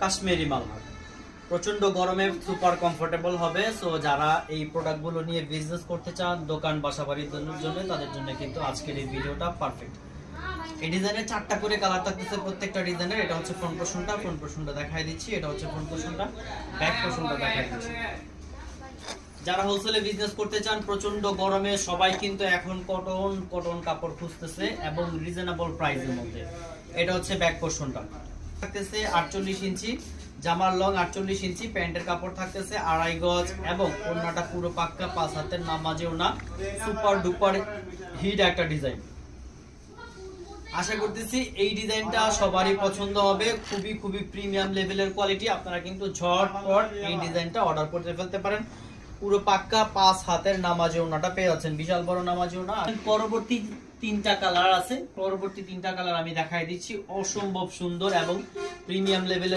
কাশ্মীরি মাল, প্রচন্ড গরমে সুপার কমফোর্টেবল হবে। সো যারা এই প্রোডাক্টগুলো নিয়ে বিজনেস করতে চান, দোকান বাসা বাড়ির জন্য, তাদের জন্য কিন্তু আজকের এই ভিডিওটা পারফেক্ট। এই ডিজাইনের 4টা করে কালার থাকতেছে প্রত্যেকটা ডিজাইনের। এটা হচ্ছে ফ্রন্ট পোর্শনটা দেখাই দিচ্ছি। এটা হচ্ছে ফ্রন্ট পোর্শনটা, ব্যাক পোর্শনটা দেখাই দিচ্ছি। যারা হোলসেলে বিজনেস করতে চান, প্রচন্ড গরমে সবাই কিন্তু এখন কটন কাপড় খুঁজতেছে এবং রিজনেবল প্রাইসের মধ্যে। এটা হচ্ছে ব্যাক পোর্শনটা থাকতেছে 48 ইঞ্চি, জামার লং 48 ইঞ্চি, প্যান্টের কাপড় থাকতেছে 2.5 গজ এবং ওড়নাটা পুরো পাক্কা 5 হাতের নামাজে ওড়না। সুপার ডুপার হিট একটা ডিজাইন। আশা করতেছি এই ডিজাইনটা সবারই পছন্দ হবে। খুবই প্রিমিয়াম লেভেলের কোয়ালিটি। আপনারা কিন্তু ঝটপট এই ডিজাইনটা অর্ডার করতে ফেলতে পারেন। পুরো পাক্কা 5 হাতের নামাজে ওড়নাটা পেয়ে যাচ্ছেন, বিশাল বড় নামাজে ওড়না। পরবর্তী 3টা কালার আছে, পরবর্তী 3টা কালার আমি দেখাই দিচ্ছি। অসম্ভব সুন্দর এবং প্রিমিয়াম লেভেলের